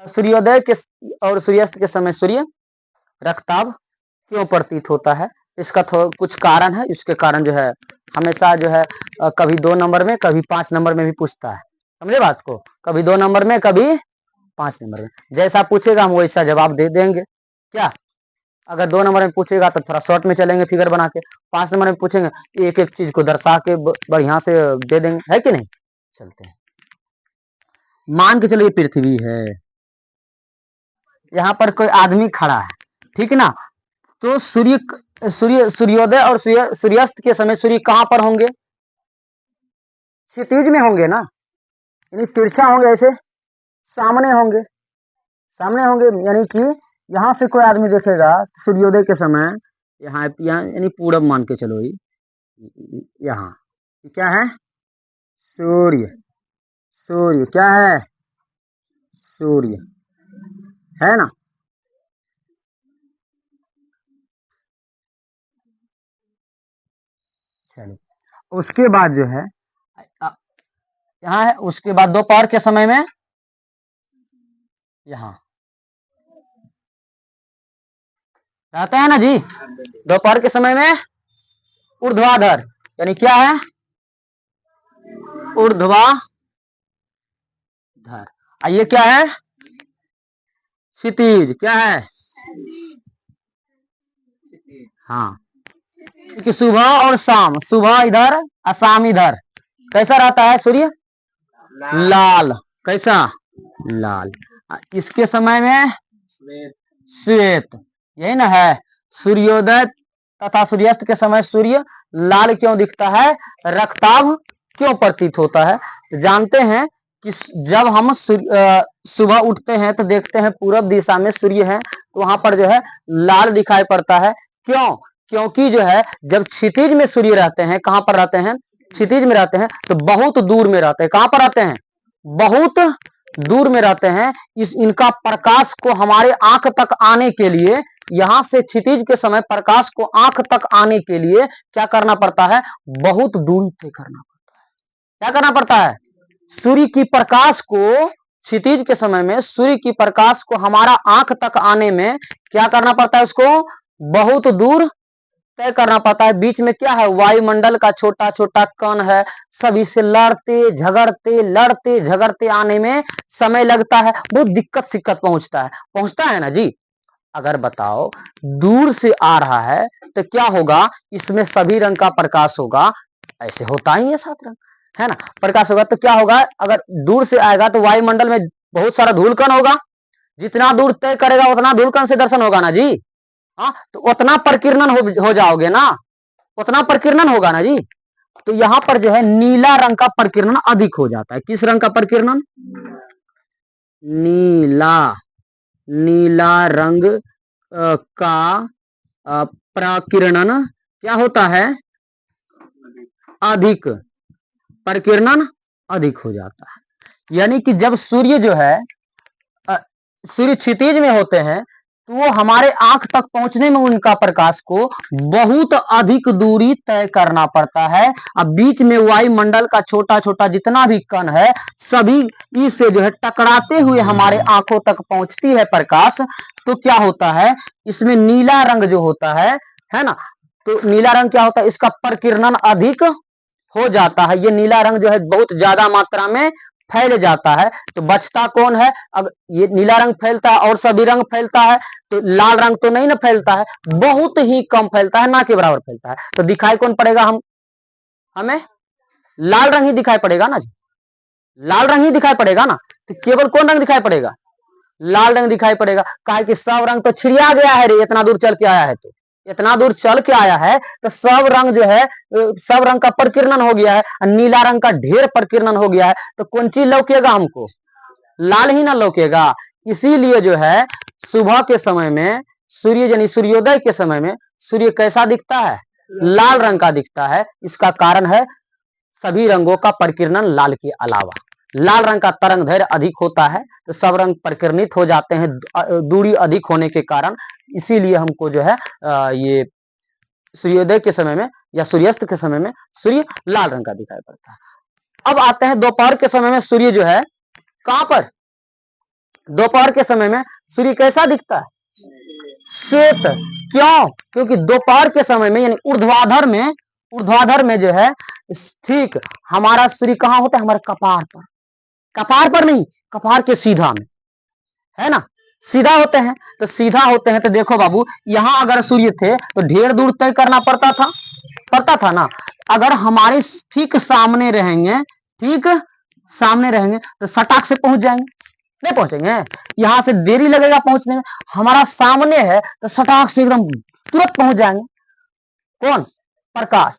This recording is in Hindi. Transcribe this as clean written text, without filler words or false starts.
सूर्योदय के और सूर्यास्त के समय सूर्य रक्ताभ क्यों प्रतीत होता है? इसका कुछ कारण है। इसके कारण जो है हमेशा जो है कभी 2 नंबर में कभी 5 नंबर में भी पूछता है। समझे बात को? कभी 2 नंबर में कभी 5 नंबर में। जैसा पूछेगा हम वैसा जवाब दे देंगे। क्या? अगर 2 नंबर में पूछेगा तो थोड़ा शॉर्ट में चलेंगे फिगर बना के। 5 नंबर में पूछेंगे एक एक चीज को दर्शा के बढ़िया से दे देंगे, है कि नहीं? चलते हैं। मान के चलिए पृथ्वी है, यहाँ पर कोई आदमी खड़ा है, ठीक ना? तो सूर्योदय और सूर्यास्त के समय सूर्य कहाँ पर होंगे? क्षितिज में होंगे ना, यानी तिरछा होंगे, ऐसे सामने होंगे, सामने होंगे। यानी कि यहाँ से कोई आदमी देखेगा सूर्योदय के समय, यहाँ यानी पूरब मान के चलो, यहाँ क्या है? सूर्य। सूर्य क्या है? सूर्य है ना। चलो उसके बाद जो है यहाँ है, उसके बाद दोपहर के समय में यहाँ रहता है ना जी। दोपहर के समय में ऊर्ध्वाधर, यानी क्या है? ऊर्ध्वाधर। ये क्या है? क्षितिज। क्या है? हाँ, कि सुबह और शाम, सुबह इधर और शाम इधर कैसा रहता है सूर्य? लाल। कैसा? लाल। इसके समय में श्वेत। यही ना है। सूर्योदय तथा सूर्यास्त के समय सूर्य लाल क्यों दिखता है? रक्ताभ क्यों प्रतीत होता है? तो जानते हैं कि जब हम सुबह उठते हैं तो देखते हैं पूरब दिशा में सूर्य है, तो वहां पर जो है लाल दिखाई पड़ता है। क्यों? क्योंकि जो है जब क्षितिज में सूर्य रहते हैं, कहां पर रहते हैं? क्षितिज में रहते हैं, तो बहुत दूर में रहते हैं। कहां पर रहते हैं? बहुत दूर में रहते हैं। इनका प्रकाश को हमारे आंख तक आने के लिए, यहां से क्षितिज के समय प्रकाश को आंख तक आने के लिए क्या करना पड़ता है? बहुत दूरी तय करना पड़ता है। क्या करना पड़ता है? सूर्य की प्रकाश को, क्षितिज के समय में सूर्य की प्रकाश को हमारा आंख तक आने में क्या करना पड़ता है? उसको बहुत दूर तय करना पड़ता है। बीच में क्या है? वायुमंडल का छोटा छोटा कण है, सभी से लड़ते झगड़ते आने में समय लगता है, बहुत दिक्कत सिक्कत पहुंचता है ना जी। अगर बताओ दूर से आ रहा है तो क्या होगा? इसमें सभी रंग का प्रकाश होगा, ऐसे होता ही है 7 रंग, है ना। प्रकाश होगा तो क्या होगा? अगर दूर से आएगा तो वायुमंडल में बहुत सारा धूलकण होगा, जितना दूर तय करेगा उतना धूलकण से दर्शन होगा ना जी। हाँ, तो उतना प्रकीर्णन हो जाओगे ना, उतना प्रकीर्णन होगा ना जी। तो यहाँ पर जो है नीला रंग का प्रकीर्णन अधिक हो जाता है। किस रंग का प्रकीर्णन? नीला रंग का प्रकीर्णन क्या होता है? अधिक। प्रकीर्णन अधिक हो जाता है। यानी कि जब सूर्य जो है सूर्य क्षितिज में होते हैं तो वो हमारे आंख तक पहुंचने में उनका प्रकाश को बहुत अधिक दूरी तय करना पड़ता है। अब बीच में वायुमंडल का छोटा छोटा जितना भी कण है, सभी इससे जो है टकराते हुए हमारे आंखों तक पहुंचती है प्रकाश। तो क्या होता है? इसमें नीला रंग जो होता है ना, तो नीला रंग क्या होता है? इसका प्रकीर्णन अधिक हो जाता है। ये नीला रंग जो है बहुत ज्यादा मात्रा में फैल जाता है। तो बचता कौन है? अगर ये नीला रंग फैलता है और सभी रंग फैलता है तो लाल रंग तो नहीं ना फैलता है, बहुत ही कम फैलता है, ना के बराबर फैलता है। तो दिखाई कौन पड़ेगा? हमें लाल रंग ही दिखाई पड़ेगा ना जी। लाल रंग ही दिखाई पड़ेगा ना। तो केवल कौन रंग दिखाई पड़ेगा? लाल रंग दिखाई पड़ेगा। कहा कि सब रंग तो छिड़िया गया है रे, इतना दूर चल के आया है, तो इतना दूर चल के आया है तो सब रंग जो है, सब रंग का प्रकीर्णन हो गया है, नीला रंग का ढेर प्रकीर्णन हो गया है। तो कौन चीज लौकेगा हमको? लाल ही ना लौकेगा। इसीलिए जो है सुबह के समय में सूर्य यानी सूर्योदय के समय में सूर्य कैसा दिखता है? लाल रंग का दिखता है। इसका कारण है सभी रंगों का प्रकीर्णन लाल के अलावा, लाल रंग का तरंग दैर्घ्य अधिक होता है तो सब रंग प्रकीर्णित हो जाते हैं दूरी अधिक होने के कारण। इसीलिए हमको जो है ये सूर्योदय के समय में या सूर्यास्त के समय में सूर्य लाल रंग का दिखाई पड़ता है। अब आते हैं दोपहर के समय में सूर्य जो है कहां पर? दोपहर के समय में सूर्य कैसा दिखता है? श्वेत। क्यों? क्योंकि दोपहर के समय में यानी ऊर्ध्वाधर में जो है ठीक हमारा सूर्य कहां होता है? हमारे कपार पर। कपार पर नहीं, कपार के सीधा में, है ना, सीधा होते हैं। तो सीधा होते हैं तो देखो बाबू, यहां अगर सूर्य थे तो ढेर दूर तय करना पड़ता था ना। अगर हमारे ठीक सामने रहेंगे, ठीक सामने रहेंगे तो सटाक से पहुंच जाएंगे, नहीं पहुंचेंगे? यहां से देरी लगेगा पहुंचने में। हमारा सामने है तो सटाक से एकदम तुरंत पहुंच जाएंगे। कौन? प्रकाश।